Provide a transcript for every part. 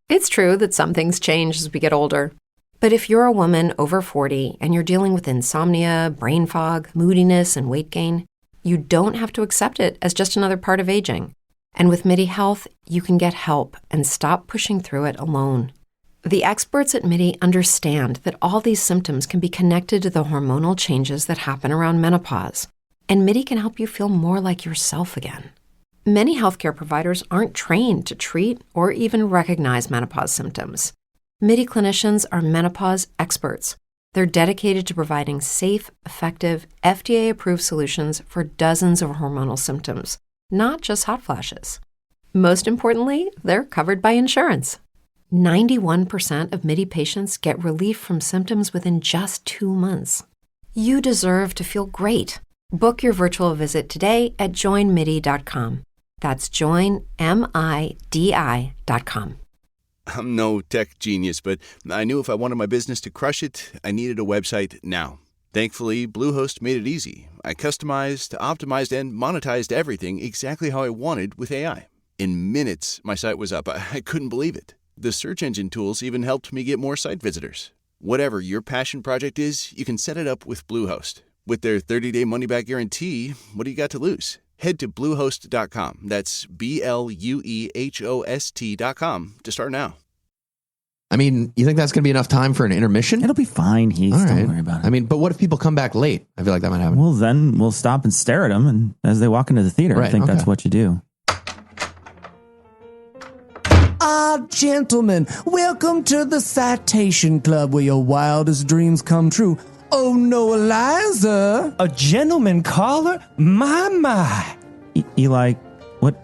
It's true that some things change as we get older. But if you're a woman over 40 and you're dealing with insomnia, brain fog, moodiness, and weight gain, you don't have to accept it as just another part of aging. And with MIDI Health, you can get help and stop pushing through it alone. The experts at MIDI understand that all these symptoms can be connected to the hormonal changes that happen around menopause, and MIDI can help you feel more like yourself again. Many healthcare providers aren't trained to treat or even recognize menopause symptoms. MIDI clinicians are menopause experts. They're dedicated to providing safe, effective, FDA-approved solutions for dozens of hormonal symptoms, not just hot flashes. Most importantly, they're covered by insurance. 91% of MIDI patients get relief from symptoms within just 2 months. You deserve to feel great. Book your virtual visit today at joinmidi.com. That's joinmidi.com. I'm no tech genius, but I knew if I wanted my business to crush it, I needed a website now. Thankfully, Bluehost made it easy. I customized, optimized, and monetized everything exactly how I wanted with AI. In minutes, my site was up. I couldn't believe it. The search engine tools even helped me get more site visitors. Whatever your passion project is, you can set it up with Bluehost. With their 30-day money-back guarantee, what do you got to lose? Head to Bluehost.com. That's BLUEHOST.com to start now. I mean, you think that's going to be enough time for an intermission? It'll be fine, Heath. All right. Don't worry about it. I mean, but what if people come back late? I feel like that might happen. Well, then we'll stop and stare at them and as they walk into the theater. Right, I think okay. that's what you do. Gentlemen, welcome to the Citation Club where your wildest dreams come true. Oh, no, Eliza. A gentleman caller? My. Eli, what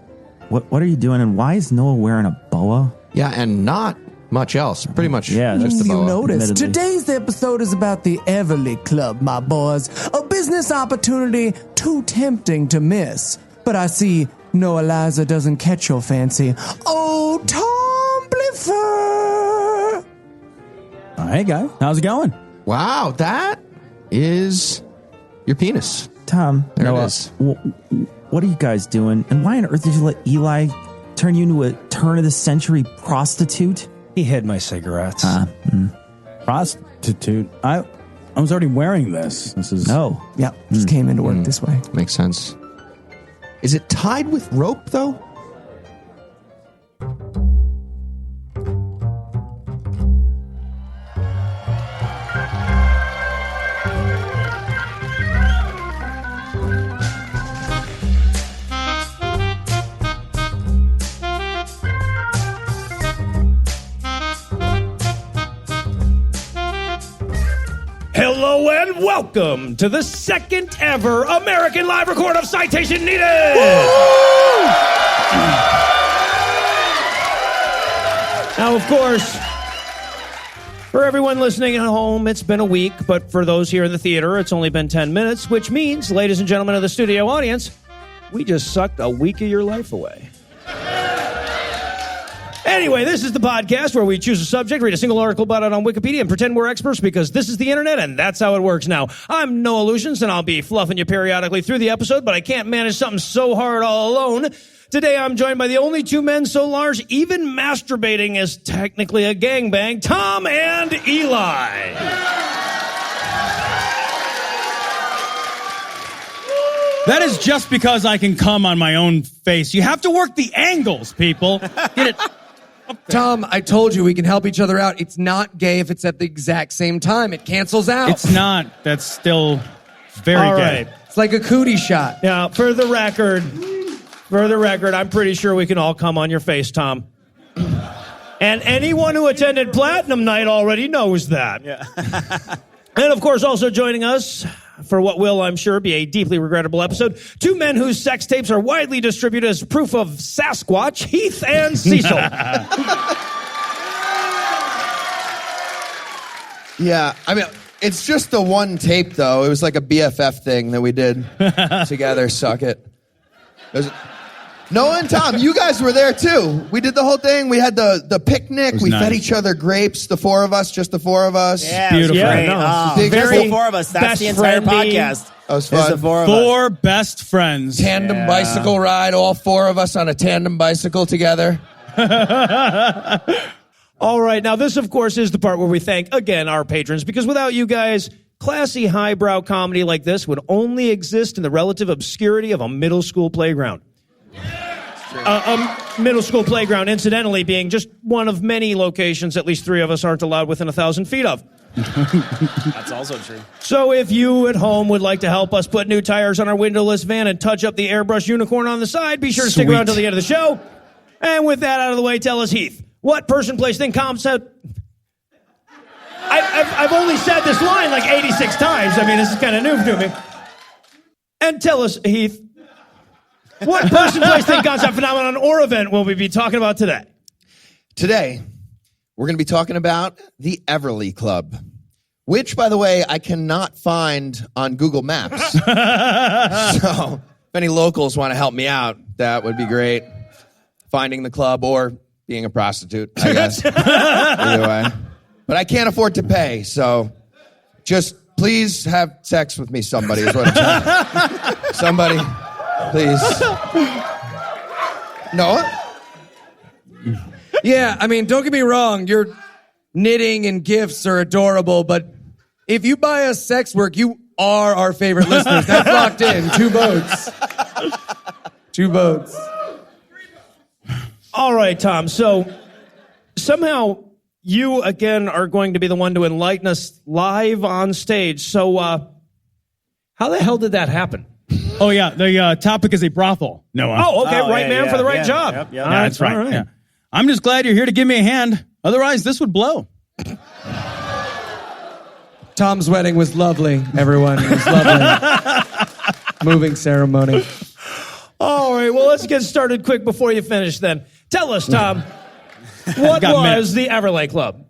are you doing? And why is Noah wearing a boa? Yeah, and not much else. Pretty much just the You boa. noticed. Admittedly. Today's episode is about the Everleigh Club, my boys. A business opportunity too tempting to miss. But I see no Eliza doesn't catch your fancy. Oh, Tomblifer! Oh, hey, guy. How's it going? Wow, that is your penis. Tom, There Noah, it is. what are you guys doing? And why on earth did you let Eli turn you into a turn-of-the-century prostitute? He hid my cigarettes. Prostitute. I was already wearing this. This is No. Yeah, just came into work this way. Makes sense. Is it tied with rope, though? Hello and welcome to the second ever American live record of Citation Needed! Now, of course, for everyone listening at home, it's been a week, but for those here in the theater, it's only been 10 minutes, which means, ladies and gentlemen of the studio audience, we just sucked a week of your life away. Anyway, this is the podcast where we choose a subject, read a single article about it on Wikipedia, and pretend we're experts because this is the internet, and that's how it works now. I'm Noah Lucians, and I'll be fluffing you periodically through the episode, but I can't manage something so hard all alone. Today, I'm joined by the only two men so large, even masturbating is technically a gangbang, Tom and Eli. That is just because I can come on my own face. You have to work the angles, people. Get it? Tom, I told you we can help each other out. It's not gay if it's at the exact same time. It cancels out. It's not. That's still very All gay. right. It's like a cootie shot. Now, for the record, I'm pretty sure we can all come on your face, Tom. And anyone who attended Platinum Night already knows that. Yeah. And, of course, also joining us for what will, I'm sure, be a deeply regrettable episode, two men whose sex tapes are widely distributed as proof of Sasquatch, Heath and Cecil. Yeah, I mean, it's just the one tape, though. It was like a BFF thing that we did together. Suck it. Noah and Tom, you guys were there, too. We did the whole thing. We had the picnic. We nice. fed each other grapes, the four of us, just the four of us. Yeah, Beautiful. it was great. Yeah, no, Just very the four of us. That's best the entire friendly. podcast. That was It's fun. the four of us. Four best friends. Tandem bicycle ride, all four of us on a tandem bicycle together. All right, now this, of course, is the part where we thank, again, our patrons, because without you guys, classy, highbrow comedy like this would only exist in the relative obscurity of a middle school playground. A middle school playground, incidentally, being just one of many locations at least 3 of us aren't allowed within 1,000 feet of. That's also true. So if you at home would like to help us put new tires on our windowless van and touch up the airbrush unicorn on the side, be sure to stick around till the end of the show. And with that out of the way, tell us, Heath, what person, place, thing, concept... I've only said this line like 86 times. I mean, this is kind of new to me. And tell us, Heath, what person, place, thing, concept, phenomenon, or event will we be talking about today? Today, we're going to be talking about the Everleigh Club, which, by the way, I cannot find on Google Maps. So if any locals want to help me out, that would be great. Finding the club or being a prostitute, I guess. Either way. But I can't afford to pay, so just please have sex with me, somebody, is what I'm saying. Somebody, please. Noah? Yeah, I mean, don't get me wrong. Your knitting and gifts are adorable, but if you buy us sex work, you are our favorite listeners. That's locked in. 2 votes. 2 votes. All right, Tom. So somehow you, again, are going to be the one to enlighten us live on stage. So how the hell did that happen? Oh, yeah. The topic is a brothel, Noah. Oh, okay. Right man for the right job. Yep. Yeah, that's right. Right. Yeah. I'm just glad you're here to give me a hand. Otherwise, this would blow. Tom's wedding was lovely, everyone. It was lovely. Moving ceremony. All right. Well, let's get started quick before you finish then. Tell us, Tom, what was the Everleigh Club?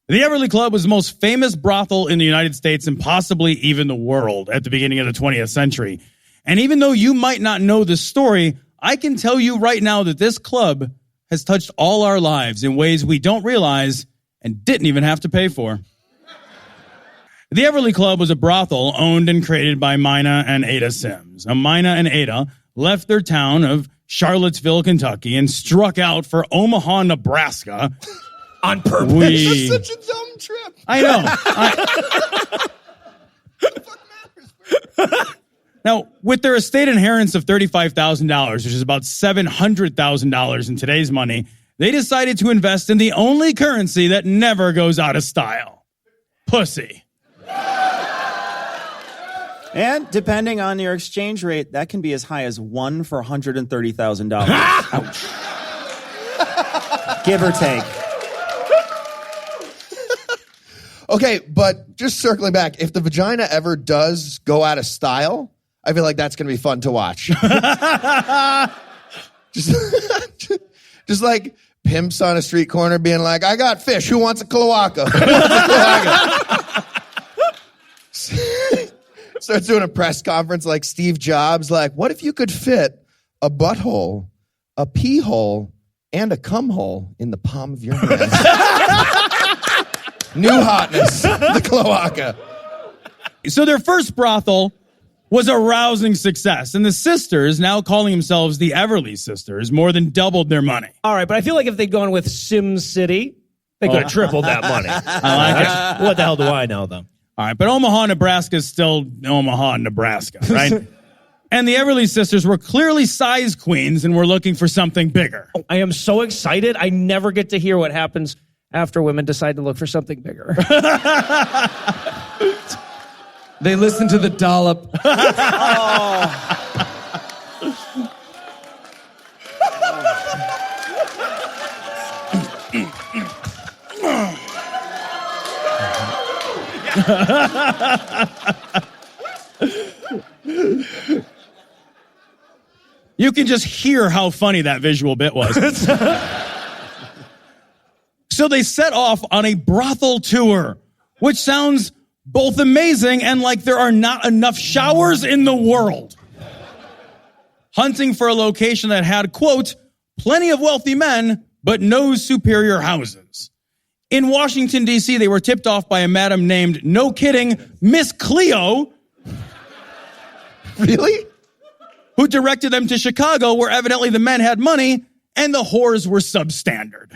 The Everleigh Club was the most famous brothel in the United States and possibly even the world at the beginning of the 20th century. And even though you might not know this story, I can tell you right now that this club has touched all our lives in ways we don't realize and didn't even have to pay for. The Everleigh Club was a brothel owned and created by Mina and Ada Sims. Mina and Ada left their town of Charlottesville, Kentucky, and struck out for Omaha, Nebraska. On purpose. It's such a dumb trip. I know. Now, with their estate inheritance of $35,000, which is about $700,000 in today's money, they decided to invest in the only currency that never goes out of style. Pussy. And depending on your exchange rate, that can be as high as 1 for $130,000. Ouch. Give or take. Okay, but just circling back, if the vagina ever does go out of style, I feel like that's going to be fun to watch. just like pimps on a street corner being like, I got fish. Who wants a cloaca? Starts doing a press conference like Steve Jobs, like, what if you could fit a butthole, a pee hole, and a cum hole in the palm of your hand? New hotness, the cloaca. So their first brothel was a rousing success, and the sisters, now calling themselves the Everleigh Sisters, more than doubled their money. All right, but I feel like if they'd gone with Sim City, they could have tripled that money. I like it. What the hell do I know, though? All right, but Omaha, Nebraska is still Omaha, Nebraska, right? And the Everleigh Sisters were clearly size queens and were looking for something bigger. Oh, I am so excited. I never get to hear what happens after women decide to look for something bigger. They listen to the dollop. You can just hear how funny that visual bit was. So they set off on a brothel tour, which sounds both amazing and like there are not enough showers in the world. Hunting for a location that had, quote, plenty of wealthy men, but no superior houses. In Washington, D.C., they were tipped off by a madam named, no kidding, Miss Cleo. Really? Who directed them to Chicago, where evidently the men had money and the whores were substandard.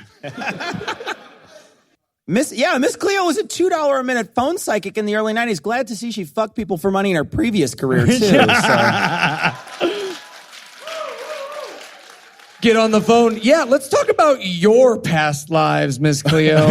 Miss Cleo was a $2 a minute phone psychic in the early 90s. Glad to see she fucked people for money in her previous career, too. So. Get on the phone. Yeah, let's talk about your past lives, Miss Cleo.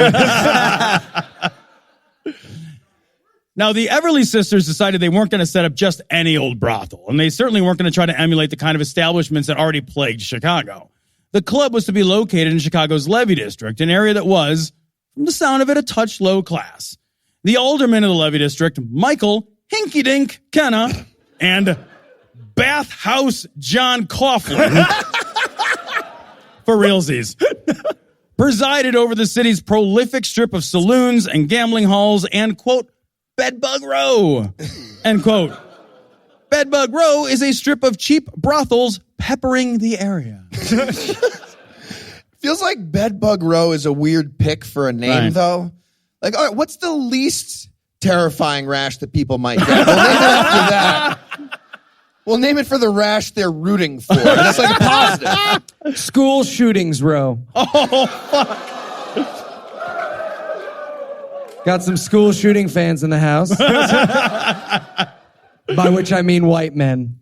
Now, the Everleigh sisters decided they weren't going to set up just any old brothel, and they certainly weren't going to try to emulate the kind of establishments that already plagued Chicago. The club was to be located in Chicago's Levee District, an area that was, from the sound of it, a touch low class. The alderman of the Levee District, Michael Hinky Dink Kenna, and Bathhouse John Coughlin, for realsies, presided over the city's prolific strip of saloons and gambling halls and, quote, Bedbug Row, end quote. Bedbug Row is a strip of cheap brothels peppering the area. Feels like Bedbug Row is a weird pick for a name, though. Like, all right, what's the least terrifying rash that people might get? We'll name it after that. We'll name it for the rash they're rooting for. That's like a positive. School shootings row. Oh, fuck. Got some school shooting fans in the house. By which I mean white men.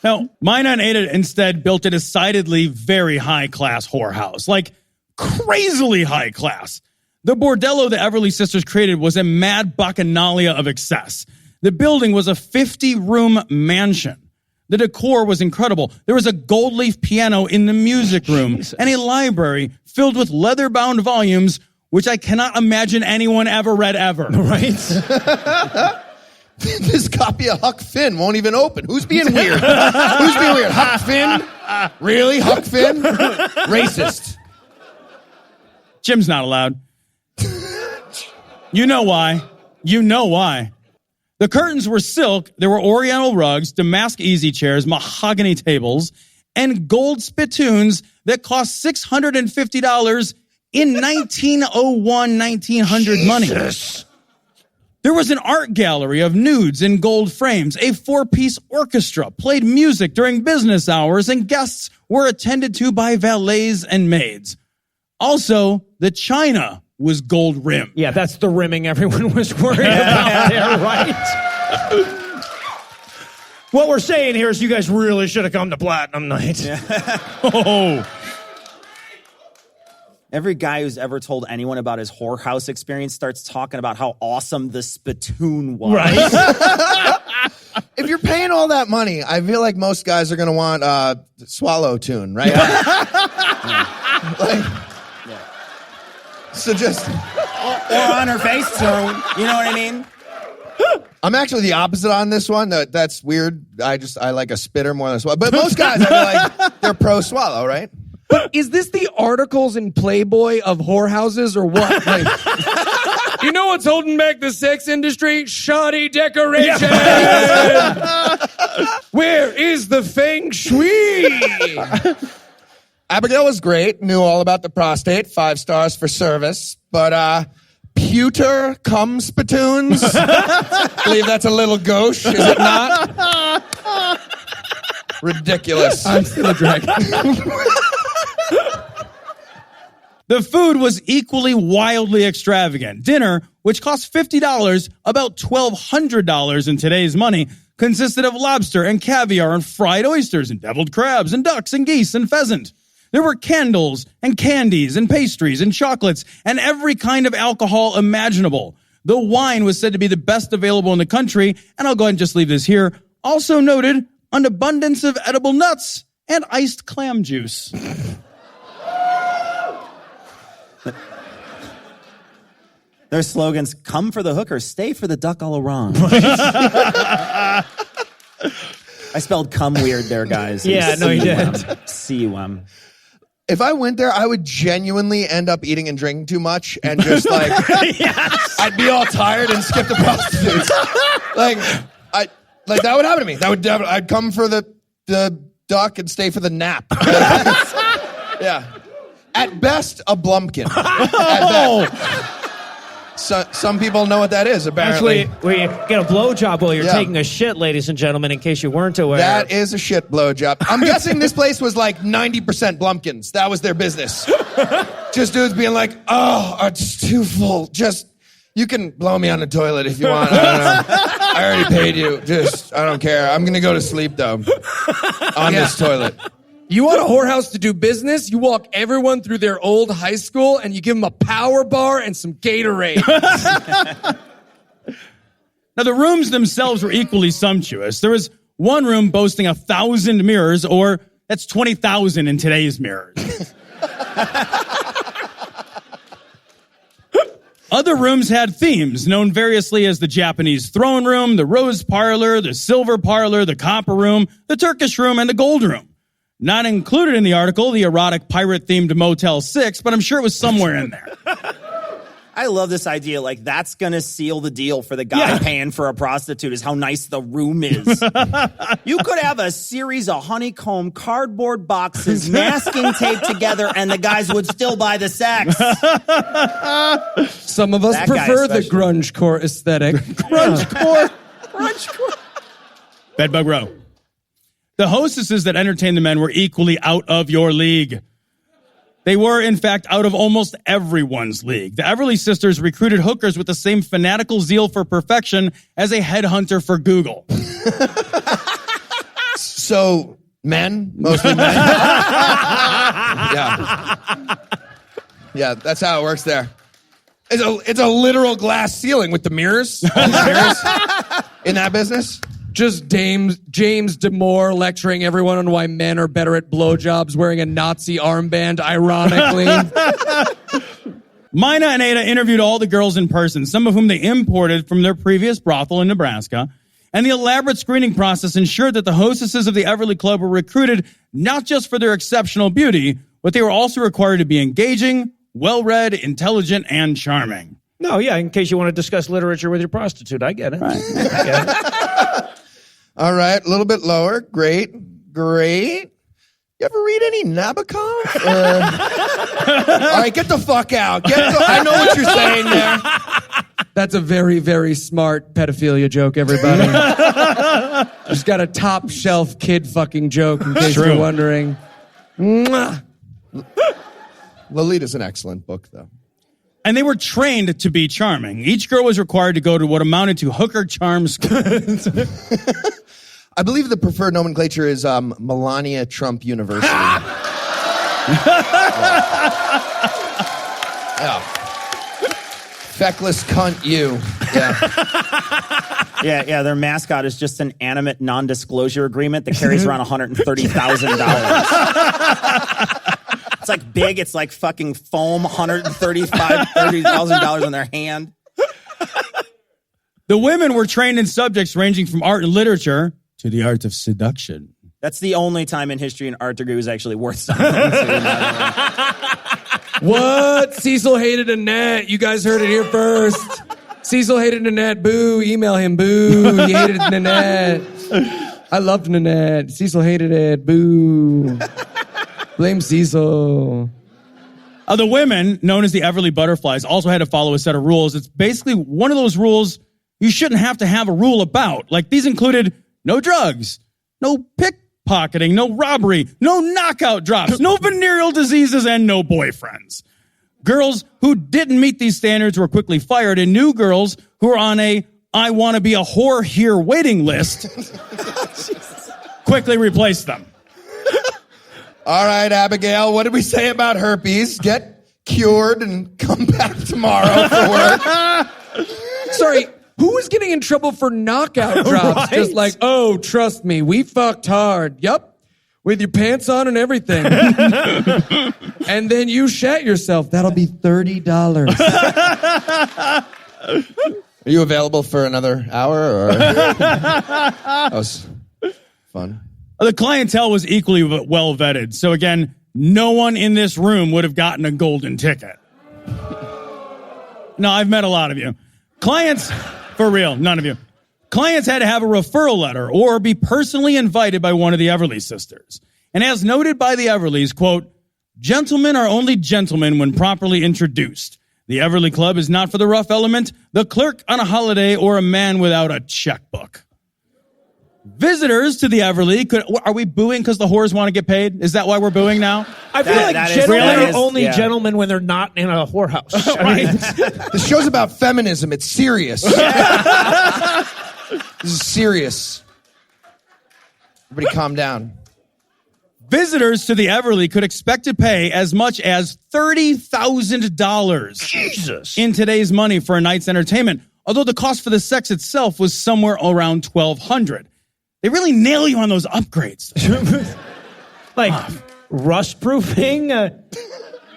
Now, Mina and Ada instead built a decidedly very high-class whorehouse. Like, crazily high class. The bordello the Everleigh sisters created was a mad bacchanalia of excess. The building was a 50-room mansion. The decor was incredible. There was a gold leaf piano in the music room and a library filled with leather-bound volumes, which I cannot imagine anyone ever read ever. Right? This copy of Huck Finn won't even open. Who's being weird? Who's being weird? Huck Finn? Really? Huck Finn? Racist. Jim's not allowed. You know why. You know why. The curtains were silk, there were oriental rugs, damask easy chairs, mahogany tables, and gold spittoons that cost $650 in 1900 money. There was an art gallery of nudes in gold frames. A 4-piece orchestra played music during business hours, and guests were attended to by valets and maids. Also, the china was gold rimmed. Yeah, that's the rimming everyone was worried about there, right? What we're saying here is you guys really should have come to Platinum Night. Yeah. Oh. Every guy who's ever told anyone about his whorehouse experience starts talking about how awesome the spittoon was. Right? If you're paying all that money, I feel like most guys are going to want Swallow Tune, right? So just... Or on her face tune. You know what I mean? I'm actually the opposite on this one. That's weird. I like a spitter more than a swallow. But most guys, I feel like they're pro swallow, right? But is this the articles in Playboy of whorehouses or what? Like, you know what's holding back the sex industry? Shoddy decoration. Yeah. Where is the feng shui? Abigail was great. Knew all about the prostate. 5 stars for service. But pewter cum spittoons. I believe that's a little gauche, is it not? Ridiculous. I'm still a dragon. The food was equally wildly extravagant. Dinner, which cost $50, about $1,200 in today's money, consisted of lobster and caviar and fried oysters and deviled crabs and ducks and geese and pheasant. There were candles and candies and pastries and chocolates and every kind of alcohol imaginable. The wine was said to be the best available in the country, and I'll go ahead and just leave this here. Also noted, an abundance of edible nuts and iced clam juice. Their slogans, come for the hooker, stay for the duck all around. I spelled cum weird there, guys. Yeah, no, you did. C-U-M. If I went there, I would genuinely end up eating and drinking too much and just like, yes. I'd be all tired and skip the prostitutes. That would happen to me. I'd come for the duck and stay for the nap. Yeah. At best, a blumpkin. At best. some people know what that is, That's apparently. where you get a blowjob while you're Yeah. taking a shit, ladies and gentlemen, in case you weren't aware. That is a shit blowjob. I'm guessing this place was like 90% Blumpkins. That was their business. Just dudes being like, oh, it's too full. Just, you can blow me on the toilet if you want. I don't know. I already paid you. Just, I don't care. I'm going to go to sleep, though, on this toilet. You want a whorehouse to do business? You walk everyone through their old high school and you give them a power bar and some Gatorade. Now, the rooms themselves were equally sumptuous. There was one room boasting 1,000 mirrors, or that's 20,000 in today's mirrors. Other rooms had themes, known variously as the Japanese throne room, the rose parlor, the silver parlor, the copper room, the Turkish room, and the gold room. Not included in the article, the erotic pirate-themed Motel 6, but I'm sure it was somewhere in there. I love this idea. Like, that's going to seal the deal for the guy paying for a prostitute is how nice the room is. You could have a series of honeycomb cardboard boxes masking tape together and the guys would still buy the sex. Some of us That guy prefer the especially. grunge-core aesthetic. Grunge-core. Bedbug Row. The hostesses that entertained the men were equally out of your league. They were, in fact, out of almost everyone's league. The Everleigh sisters recruited hookers with the same fanatical zeal for perfection as a headhunter for Google. So, men? Mostly men? Yeah, that's how it works there. It's a literal glass ceiling with the mirrors. All the mirrors in that business. Just James Damore lecturing everyone on why men are better at blowjobs wearing a Nazi armband, ironically. Mina and Ada interviewed all the girls in person, some of whom they imported from their previous brothel in Nebraska. And the elaborate screening process ensured that the hostesses of the Everleigh Club were recruited not just for their exceptional beauty, but they were also required to be engaging, well-read, intelligent, and charming. No, yeah, in case you want to discuss literature with your prostitute. I get it. Right. I get it. All right, a little bit lower. Great. You ever read any Nabokov? All right, get the fuck out. I know what you're saying there. That's a very, very smart pedophilia joke, everybody. Just got a top shelf kid fucking joke, in case you're wondering. Mwah. Lolita's an excellent book, though. And they were trained to be charming. Each girl was required to go to what amounted to hooker charm school. I believe the preferred nomenclature is Melania Trump University. Yeah. Feckless cunt you. Yeah. Yeah, their mascot is just an animate non-disclosure agreement that carries around $130,000. It's like big, it's like fucking foam, $30,000 in their hand. The women were trained in subjects ranging from art and literature to the art of seduction. That's the only time in history an art degree was actually worth something. What? Cecil hated Annette. You guys heard it here first. Cecil hated Nanette. Boo. Email him. Boo. He hated Nanette. I loved Nanette. Cecil hated it. Boo. Blame Cecil. The women, known as the Everleigh Butterflies, also had to follow a set of rules. It's basically one of those rules you shouldn't have to have a rule about. Like, these included no drugs, no pickpocketing, no robbery, no knockout drops, no venereal diseases, and no boyfriends. Girls who didn't meet these standards were quickly fired, and new girls who were on a I want to be a whore here waiting list quickly replaced them. All right, Abigail, what did we say about herpes? Get cured and come back tomorrow for work. Sorry, who was getting in trouble for knockout drops? Right? Just like, oh, trust me, we fucked hard. Yup. With your pants on and everything. And then you shat yourself. That'll be $30. Are you available for another hour? Or? That was fun. The clientele was equally well vetted. So again, no one in this room would have gotten a golden ticket. No, I've met a lot of you. Clients, for real, none of you. Clients had to have a referral letter or be personally invited by one of the Everleigh sisters. And as noted by the Everleighs, quote, gentlemen are only gentlemen when properly introduced. The Everleigh Club is not for the rough element, the clerk on a holiday, or a man without a checkbook. Visitors to the Everleigh are we booing because the whores want to get paid? Is that why we're booing now? I feel like gentlemen are only gentlemen when they're not in a whorehouse. Right. This show's about feminism. It's serious. This is serious. Everybody calm down. Visitors to the Everleigh could expect to pay as much as $30,000 Jesus. in today's money for a night's entertainment, although the cost for the sex itself was somewhere around $1,200. They really nail you on those upgrades. Like rust proofing,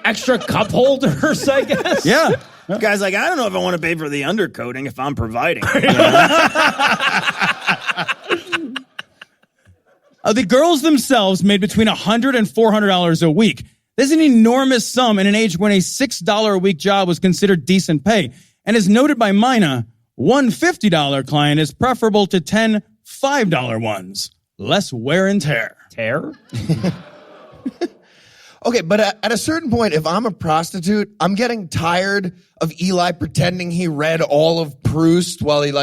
extra cup holders, I guess. Yeah. Guy's like, I don't know if I want to pay for the undercoating if I'm providing. The girls themselves made between $100 and $400 a week. This is an enormous sum in an age when a $6 a week job was considered decent pay. And as noted by Mina, one $50 client is preferable to 10 $5 ones. Less wear and tear. Tear? Okay, but at a certain point, if I'm a prostitute, I'm getting tired of Eli pretending he read all of Proust while he,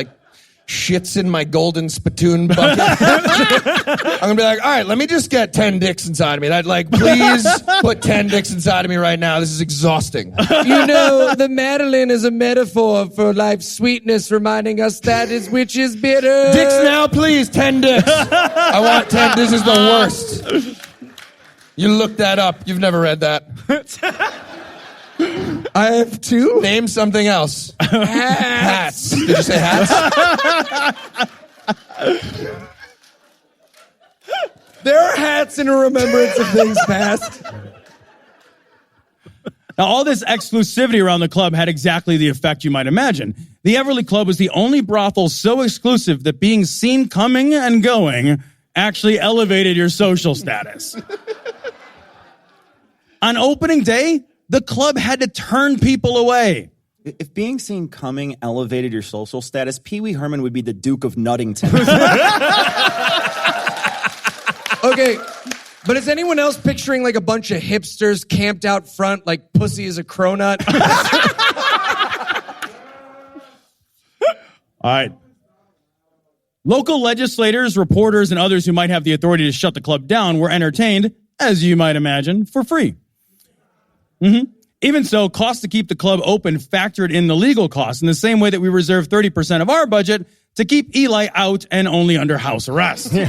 shits in my golden spittoon bucket. I'm gonna be like, all right, let me just get 10 dicks inside of me. Please put 10 dicks inside of me right now. This is exhausting. The Madeleine is a metaphor for life's sweetness, reminding us that which is bitter. Dicks now, please. 10 dicks. I want 10. This is the worst. You looked that up. You've never read that. I have two. Name something else. Hats. Did you say hats? There are hats in a remembrance of things past. Now, all this exclusivity around the club had exactly the effect you might imagine. The Everleigh Club was the only brothel so exclusive that being seen coming and going actually elevated your social status. On opening day, the club had to turn people away. If being seen coming elevated your social status, Pee Wee Herman would be the Duke of Nuttington. Okay, but is anyone else picturing a bunch of hipsters camped out front like pussy is a cronut? All right. Local legislators, reporters, and others who might have the authority to shut the club down were entertained, as you might imagine, for free. Even so, costs to keep the club open factored in the legal costs in the same way that we reserve 30% of our budget to keep Eli out and only under house arrest. In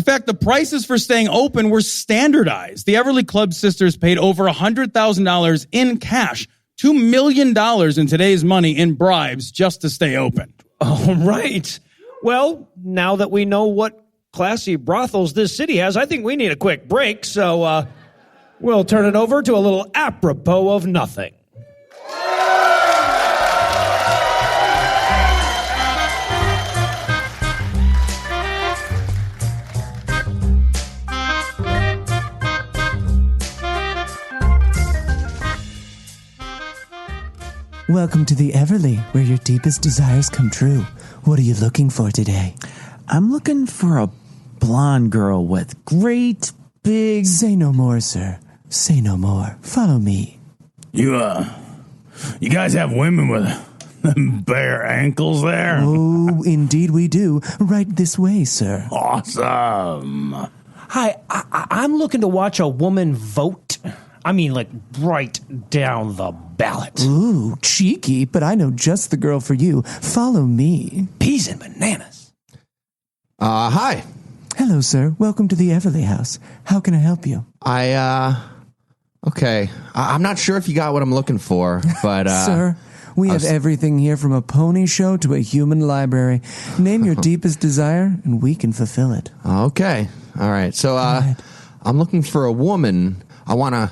fact, the prices for staying open were standardized. The Everleigh Club sisters paid over $100,000 in cash, $2 million in today's money in bribes just to stay open. All right. Well, now that we know what classy brothels this city has, I think we need a quick break, so we'll turn it over to a little apropos of nothing. Welcome to the Everleigh, where your deepest desires come true. What are you looking for today? I'm looking for a blonde girl with great big... Say no more, sir. Say no more. Follow me. You guys have women with bare ankles there? Oh, indeed we do. Right this way, sir. Awesome. Hi, I'm looking to watch a woman vote. I mean, right down the ballot. Ooh, cheeky, but I know just the girl for you. Follow me. Peas and bananas. Hi. Hello, sir. Welcome to the Everleigh house. How can I help you? Okay. I'm not sure if you got what I'm looking for, but... Sir, we have everything here from a pony show to a human library. Name your deepest desire, and we can fulfill it. Okay. All right. So, I'm looking for a woman. I want to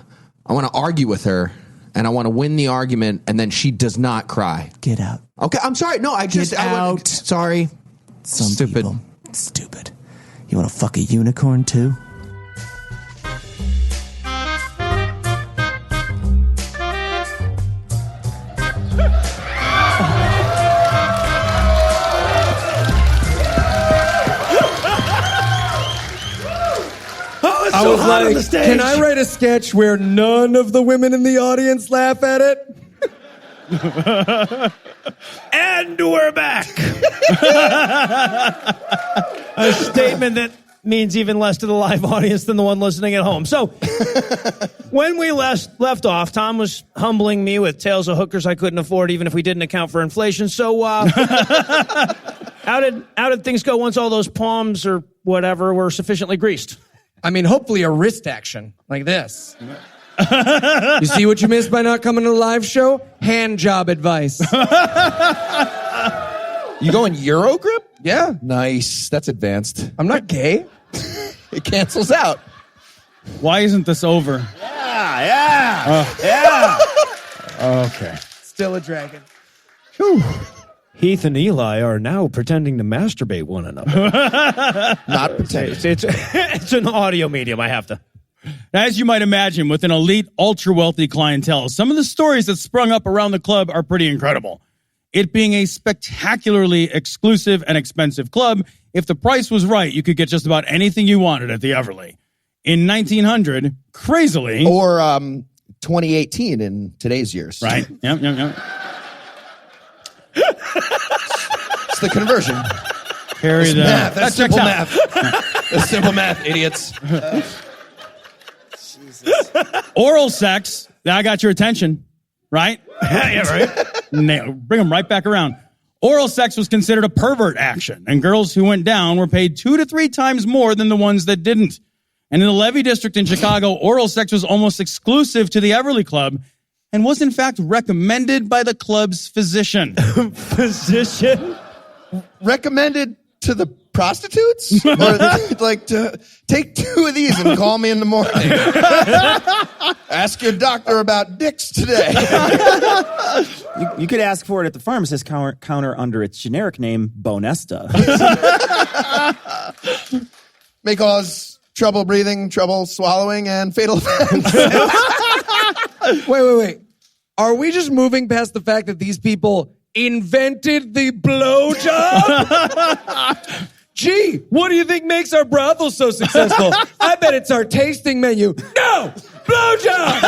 argue with her, and I want to win the argument, and then she does not cry. Get out. Okay, I'm sorry. No, Get out. Sorry. Some Stupid. people. Stupid. You want to fuck a unicorn, too? I was hot on the stage. Can I write a sketch where none of the women in the audience laugh at it? And we're back. A statement that means even less to the live audience than the one listening at home. So, when we left off, Tom was humbling me with tales of hookers I couldn't afford, even if we didn't account for inflation. So, how did things go once all those palms or whatever were sufficiently greased? I mean, hopefully a wrist action like this. You see what you missed by not coming to the live show? Hand job advice. You going Euro grip? Yeah. Nice. That's advanced. I'm not gay. It cancels out. Why isn't this over? Yeah. Okay. Still a dragon. Heath and Eli are now pretending to masturbate one another. Not pretending. It's an audio medium. I have to. As you might imagine, with an elite, ultra-wealthy clientele, some of the stories that sprung up around the club are pretty incredible. It being a spectacularly exclusive and expensive club, if the price was right, you could get just about anything you wanted at the Everleigh. In 1900, crazily... Or 2018 in today's years. Right. Yep. It's the conversion. Carry that. That's simple math. That's simple math, idiots. Oral sex, I got your attention, right? Yeah, right. Bring them right back around. Oral sex was considered a pervert action, and girls who went down were paid 2 to 3 times more than the ones that didn't. And in the Levy District in Chicago, oral sex was almost exclusive to the Everleigh Club and was in fact recommended by the club's physician. Physician? Recommended to the prostitutes? Or like to take 2 of these and call me in the morning. Ask your doctor about dicks today. You could ask for it at the pharmacist counter under its generic name, Bonesta. May cause trouble breathing, trouble swallowing, and fatal events. Wait. Are we just moving past the fact that these people invented the blowjob? Gee, what do you think makes our brothel so successful? I bet it's our tasting menu. No! Blowjob!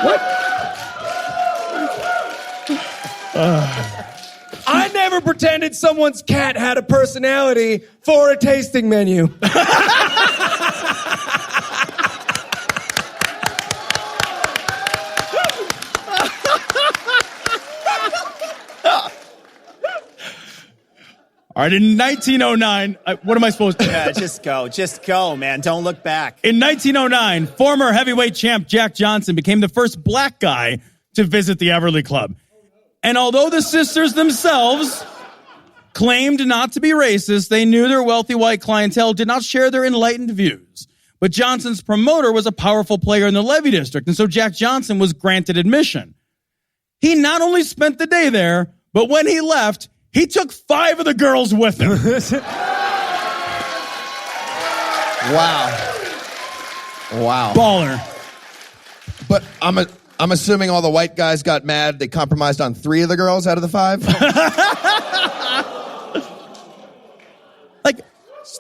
What? I never pretended someone's cat had a personality for a tasting menu. All right, in 1909, what am I supposed to do? Yeah, just go, man. Don't look back. In 1909, former heavyweight champ Jack Johnson became the first black guy to visit the Everleigh Club. And although the sisters themselves claimed not to be racist, they knew their wealthy white clientele did not share their enlightened views. But Johnson's promoter was a powerful player in the Levy District, and so Jack Johnson was granted admission. He not only spent the day there, but when he left, he took 5 of the girls with him. Wow. Baller. But I'm assuming all the white guys got mad. They compromised on 3 of the girls out of the 5. Like,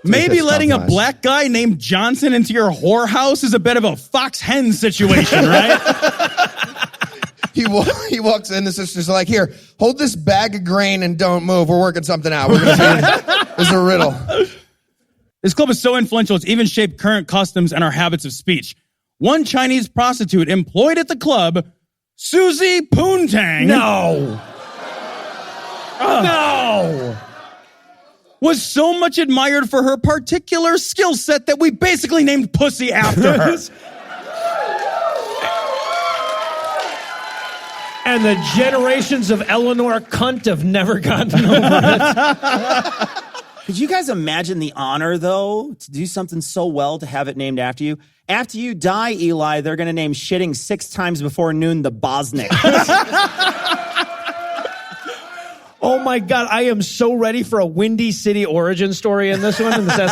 maybe letting a black guy named Johnson into your whorehouse is a bit of a fox hen situation, right? He walks in, the sisters are like, here, hold this bag of grain and don't move. We're working something out. We're going to see. There's a riddle. This club is so influential, it's even shaped current customs and our habits of speech. One Chinese prostitute employed at the club, Susie Poontang. No. Was so much admired for her particular skill set that we basically named Pussy after her. And the generations of Eleanor Cunt have never gotten over it. Could you guys imagine the honor, though, to do something so well to have it named after you? After you die, Eli, they're going to name shitting 6 times before noon the Bosnick. Oh, my God. I am so ready for a Windy City origin story in this one. It's going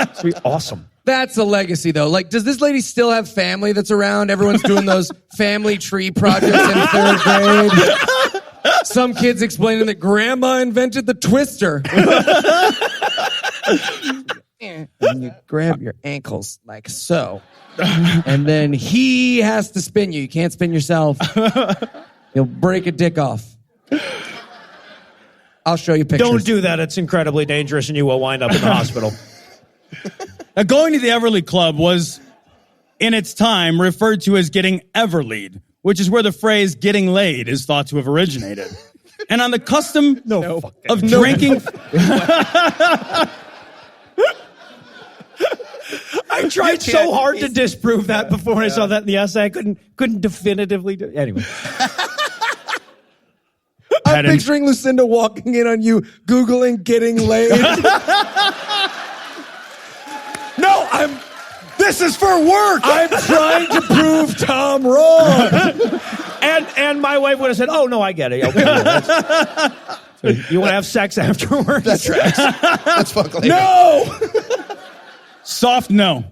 to be awesome. That's a legacy, though. Like, does this lady still have family that's around? Everyone's doing those family tree projects in 3rd grade. Some kids explaining that grandma invented the twister. and you grab your ankles like so. And then he has to spin you. You can't spin yourself. He'll break a dick off. I'll show you pictures. Don't do that. It's incredibly dangerous, and you will wind up in the hospital. Now, going to the Everleigh Club was, in its time, referred to as getting Everleighed, which is where the phrase getting laid is thought to have originated. And on the custom of drinking... I tried so hard to disprove that before I saw that in the essay. I couldn't definitively do it. Anyway. I'm picturing Lucinda walking in on you, Googling getting laid. This is for work. I'm trying to prove Tom wrong. And my wife would have said, "Oh no, I get it. Okay, so you want to have sex afterwards?" That's right. Let's fuck later. No. Soft no.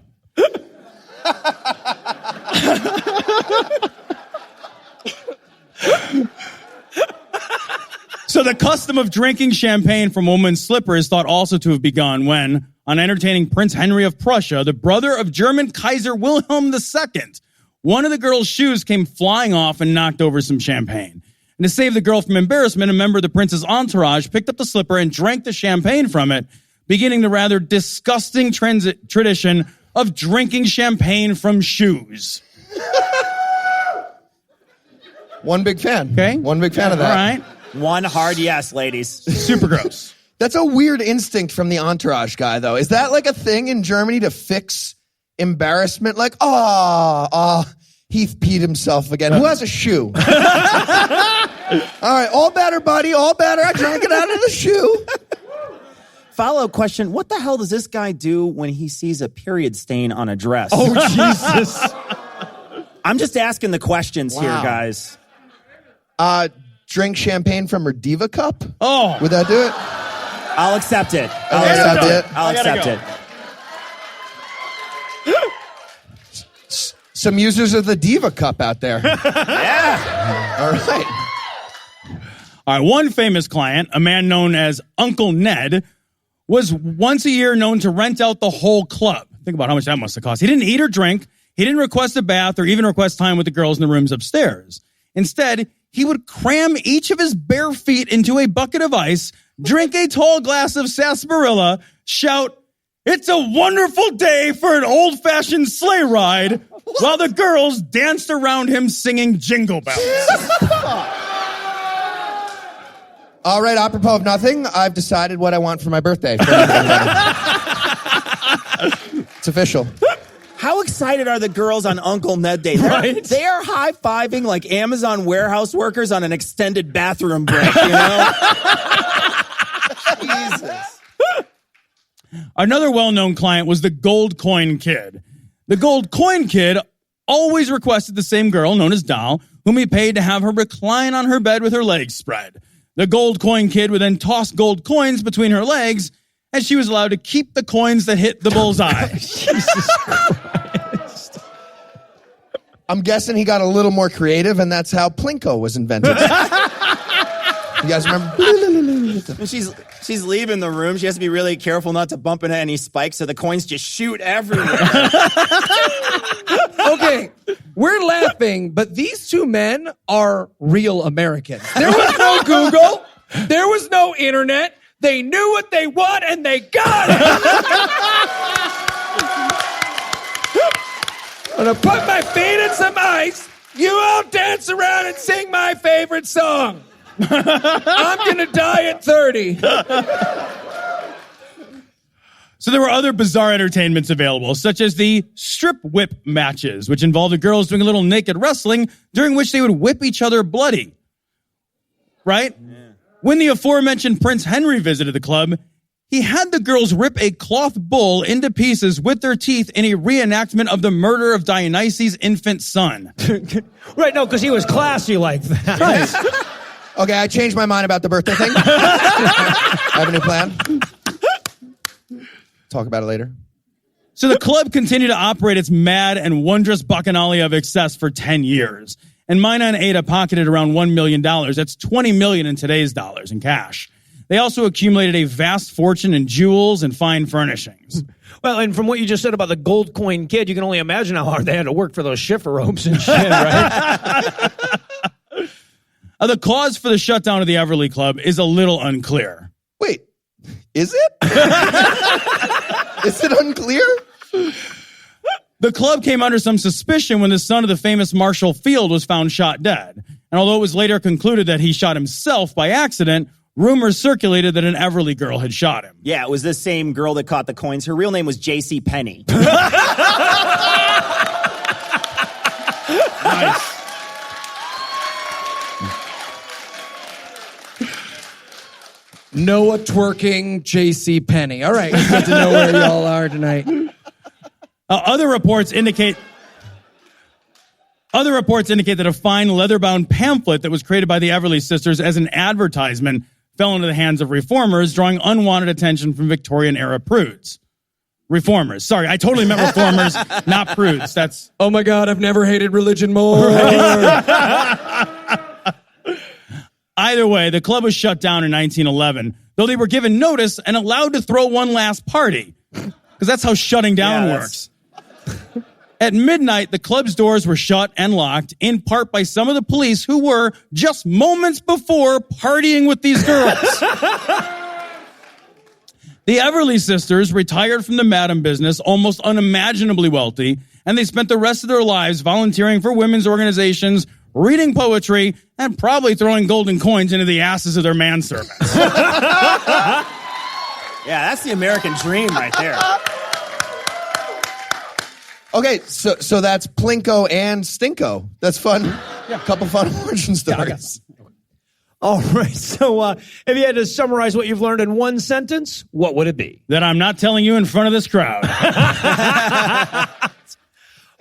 So the custom of drinking champagne from women's slipper is thought also to have begun when, on entertaining Prince Henry of Prussia, the brother of German Kaiser Wilhelm II, one of the girl's shoes came flying off and knocked over some champagne. And to save the girl from embarrassment, a member of the prince's entourage picked up the slipper and drank the champagne from it, beginning the rather disgusting tradition of drinking champagne from shoes. One big fan. Okay. One big fan of that. All right. One hard yes, ladies. Super gross. That's a weird instinct from the entourage guy, though. Is that like a thing in Germany to fix embarrassment? Like, he peed himself again. Who has a shoe? All right, all better, buddy. All better. I drank it out of the shoe. Follow-up question. What the hell does this guy do when he sees a period stain on a dress? Oh, Jesus. I'm just asking the questions here, guys. Drink champagne from her diva cup? Oh. Would that do it? I'll accept it. I'll accept it. Some users of the diva cup out there. Yeah. All right. All right, one famous client, a man known as Uncle Ned, was once a year known to rent out the whole club. Think about how much that must have cost. He didn't eat or drink. He didn't request a bath or even request time with the girls in the rooms upstairs. Instead, he would cram each of his bare feet into a bucket of ice, drink a tall glass of sarsaparilla, shout, "It's a wonderful day for an old-fashioned sleigh ride," while the girls danced around him singing Jingle Bells. All right, apropos of nothing, I've decided what I want for my birthday. It's official. How excited are the girls on Uncle Ned Day? Right? They are high-fiving like Amazon warehouse workers on an extended bathroom break, you know? Jesus. Another well-known client was the Gold Coin Kid. The Gold Coin Kid always requested the same girl, known as Doll, whom he paid to have her recline on her bed with her legs spread. The Gold Coin Kid would then toss gold coins between her legs, and she was allowed to keep the coins that hit the bullseye. Jesus Christ. I'm guessing he got a little more creative, and that's how Plinko was invented. You guys remember? When she's leaving the room, she has to be really careful not to bump into any spikes, so the coins just shoot everywhere. Okay, we're laughing, but these two men are real Americans. There was no Google. There was no internet. They knew what they want, and they got it. I'm going to put my feet in some ice. You all dance around and sing my favorite song. I'm going to die at 30. So there were other bizarre entertainments available, such as the strip whip matches, which involved the girls doing a little naked wrestling, during which they would whip each other bloody. Right? Yeah. When the aforementioned Prince Henry visited the club, he had the girls rip a cloth bull into pieces with their teeth in a reenactment of the murder of Dionysus' infant son. Right, no, because he was classy like that. Right. Okay, I changed my mind about the birthday thing. I have a new plan. Talk about it later. So the club continued to operate its mad and wondrous bacchanalia of excess for 10 years. And Mina and Ada pocketed around $1 million. That's $20 million in today's dollars in cash. They also accumulated a vast fortune in jewels and fine furnishings. Well, and from what you just said about the gold coin kid, you can only imagine how hard they had to work for those shiffer ropes and shit, right? The cause for the shutdown of the Everleigh Club is a little unclear. Wait, is it? Is it unclear? The club came under some suspicion when the son of the famous Marshall Field was found shot dead. And although it was later concluded that he shot himself by accident, rumors circulated that an Everleigh girl had shot him. Yeah, it was the same girl that caught the coins. Her real name was J.C. Penney. Nice. Noah twerking J.C. Penney. All right, good to know where y'all are tonight. Other reports indicate that a fine leather-bound pamphlet that was created by the Everleigh sisters as an advertisement fell into the hands of reformers, drawing unwanted attention from Victorian-era prudes. Reformers. Sorry, I totally meant reformers, not prudes. That's... Oh my God, I've never hated religion more. Either way, the club was shut down in 1911, though they were given notice and allowed to throw one last party. Because that's how shutting down works. At midnight, the club's doors were shut and locked, in part by some of the police who were, just moments before, partying with these girls. The Everleigh sisters retired from the madam business almost unimaginably wealthy, and they spent the rest of their lives volunteering for women's organizations, reading poetry, and probably throwing golden coins into the asses of their manservants. Yeah, that's the American dream right there. Okay, so that's Plinko and Stinko. That's fun. Yeah. Couple fun origin stories. All right, so if you had to summarize what you've learned in one sentence, what would it be? That I'm not telling you in front of this crowd.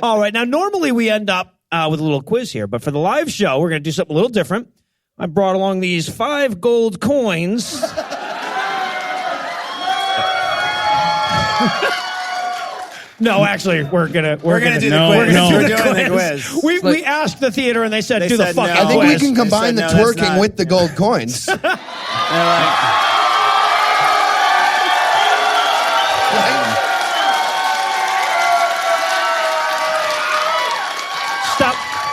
All right, now normally we end up with a little quiz here, but for the live show, we're going to do something a little different. I brought along these 5 gold coins. No, actually, we're gonna do the quiz. We're doing the quiz. We asked the theater, and they said, "Do the fucking quiz." I think we can combine the twerking with the gold coins.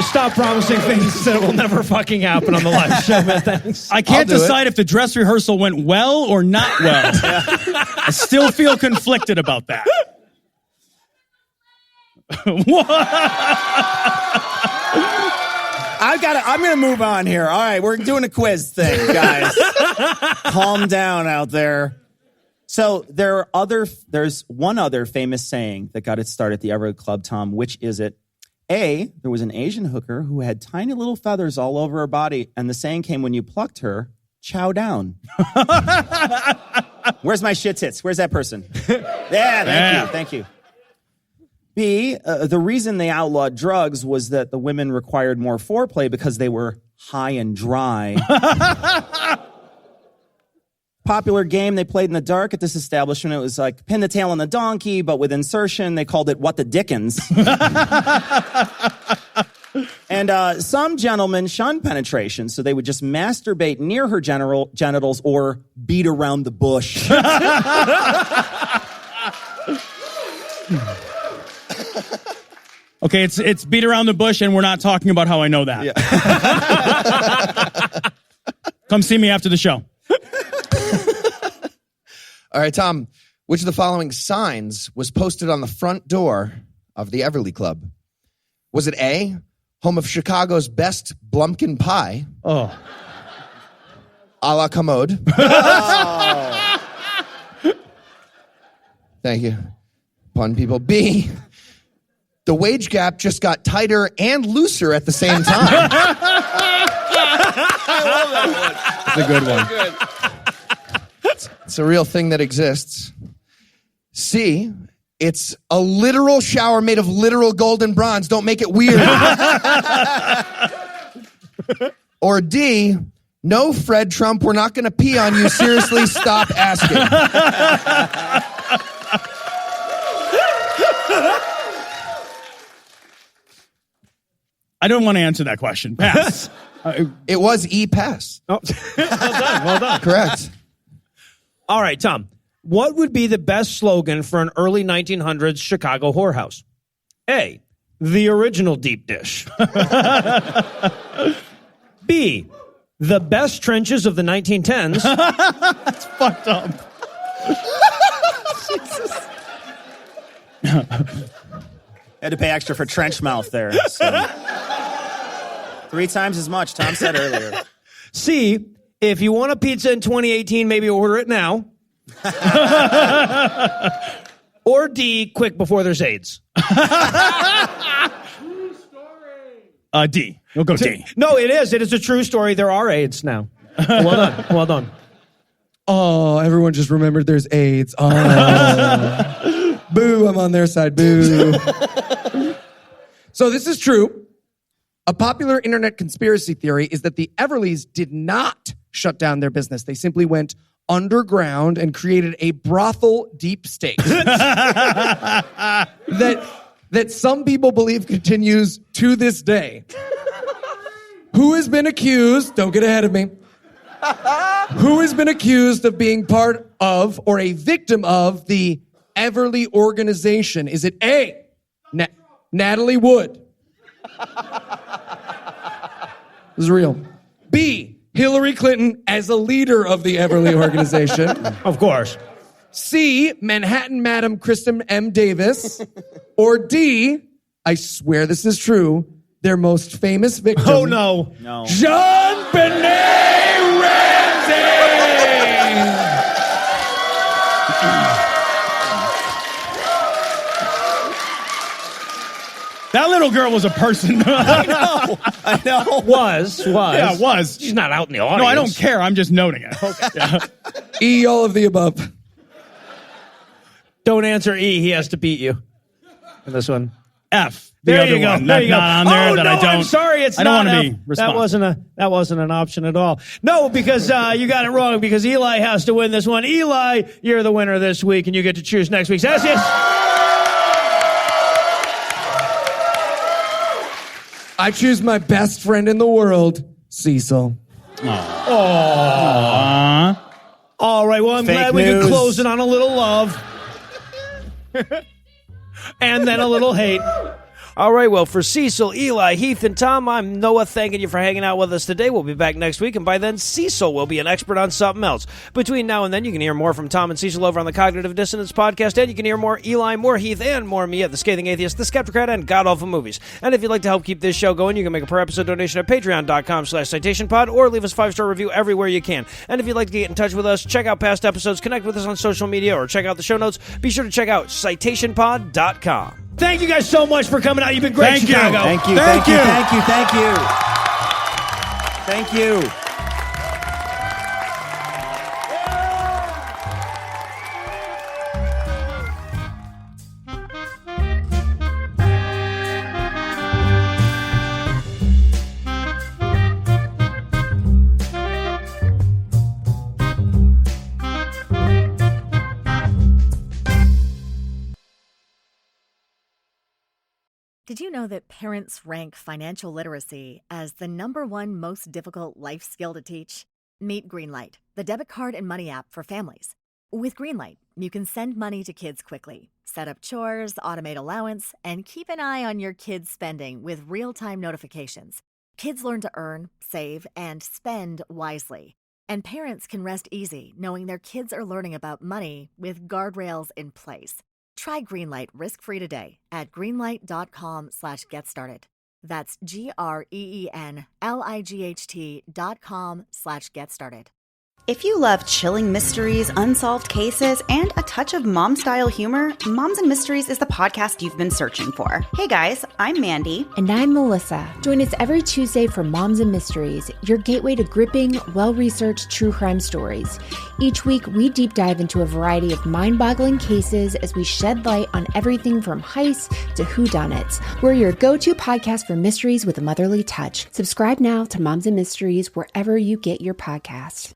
Stop promising things that will never fucking happen on the live show, man. Thanks. I can't decide if the dress rehearsal went well or not well. I still feel conflicted about that. I'm going to move on here. All right, we're doing a quiz thing, guys. Calm down out there. So there's one other famous saying that got its start at the Everleigh Club, Tom. Which is it? A, there was an Asian hooker who had tiny little feathers all over her body, and the saying came when you plucked her, chow down. Where's my shit tits? Where's that person? Yeah, thank you. B, the reason they outlawed drugs was that the women required more foreplay because they were high and dry. Popular game they played in the dark at this establishment. It was like pin the tail on the donkey, but with insertion, they called it what the dickens. And some gentlemen shunned penetration, so they would just masturbate near her genitals or beat around the bush. Okay, it's beat around the bush, and we're not talking about how I know that. Yeah. Come see me after the show. All right, Tom, which of the following signs was posted on the front door of the Everleigh Club? Was it A, home of Chicago's best Blumpkin pie? Oh. A la commode. Oh. Thank you. Pun people. B, the wage gap just got tighter and looser at the same time. I love that one. It's a good one. Good. It's a real thing that exists. C, it's a literal shower made of literal gold and bronze. Don't make it weird. Or D, no, Fred Trump, we're not going to pee on you. Seriously, stop asking. I don't want to answer that question. Pass. It was E, pass. Oh. Well done. Correct. All right, Tom. What would be the best slogan for an early 1900s Chicago whorehouse? A, the original deep dish. B, the best trenches of the 1910s. That's fucked up. Had to pay extra for trench mouth there. So. 3 times as much, Tom said earlier. C, if you want a pizza in 2018, maybe order it now. Or D, quick before there's AIDS. D. We'll go D. No, it is. It is a true story. There are AIDS now. Well done. Well done. Oh, everyone just remembered there's AIDS. Oh. Boo, I'm on their side. Boo. So this is true. A popular internet conspiracy theory is that the Everleighs did not shut down their business. They simply went underground and created a brothel deep state that some people believe continues to this day. Who has been accused, don't get ahead of me, who has been accused of being part of or a victim of the Everleigh organization? Is it A, Natalie Wood? This is real. B, Hillary Clinton as a leader of the Everleigh organization. Of course. C, Manhattan Madam Kristen M. Davis. Or D, I swear this is true, their most famous victim. Oh, no. Jean Benet Ramsey! That little girl was a person. I know. Was. Yeah, was. She's not out in the audience. No, I don't care. I'm just noting it. Okay. Yeah. E, all of the above. Don't answer E. He has to beat you in this one. F. There you go. One. There That's you go. not on there. Oh, that no, I don't. I'm sorry. It's I don't not want to F. be responsible. That wasn't an option at all. No, because you got it wrong. Because Eli has to win this one. Eli, you're the winner this week, and you get to choose next week's essay. I choose my best friend in the world, Cecil. Aww. All right. Well, I'm glad we could close it on a little love. And then a little hate. All right, well, for Cecil, Eli, Heath, and Tom, I'm Noah thanking you for hanging out with us today. We'll be back next week, and by then, Cecil will be an expert on something else. Between now and then, you can hear more from Tom and Cecil over on the Cognitive Dissonance podcast, and you can hear more Eli, more Heath, and more me at The Scathing Atheist, The Skeptocrat, and God Awful Movies. And if you'd like to help keep this show going, you can make a per-episode donation at patreon.com/citationpod, or leave us a 5-star review everywhere you can. And if you'd like to get in touch with us, check out past episodes, connect with us on social media, or check out the show notes, be sure to check out citationpod.com. Thank you guys so much for coming out. You've been great, Chicago. Thank you. Thank you. Did you know that parents rank financial literacy as the #1 most difficult life skill to teach? Meet Greenlight, the debit card and money app for families. With Greenlight, you can send money to kids quickly, set up chores, automate allowance, and keep an eye on your kids' spending with real-time notifications. Kids learn to earn, save, and spend wisely. And parents can rest easy knowing their kids are learning about money with guardrails in place. Try Greenlight risk-free today at greenlight.com/getstarted. That's GREENLIGHT.com/getstarted. If you love chilling mysteries, unsolved cases, and a touch of mom-style humor, Moms and Mysteries is the podcast you've been searching for. Hey guys, I'm Mandy. And I'm Melissa. Join us every Tuesday for Moms and Mysteries, your gateway to gripping, well-researched true crime stories. Each week, we deep dive into a variety of mind-boggling cases as we shed light on everything from heists to whodunits. We're your go-to podcast for mysteries with a motherly touch. Subscribe now to Moms and Mysteries wherever you get your podcasts.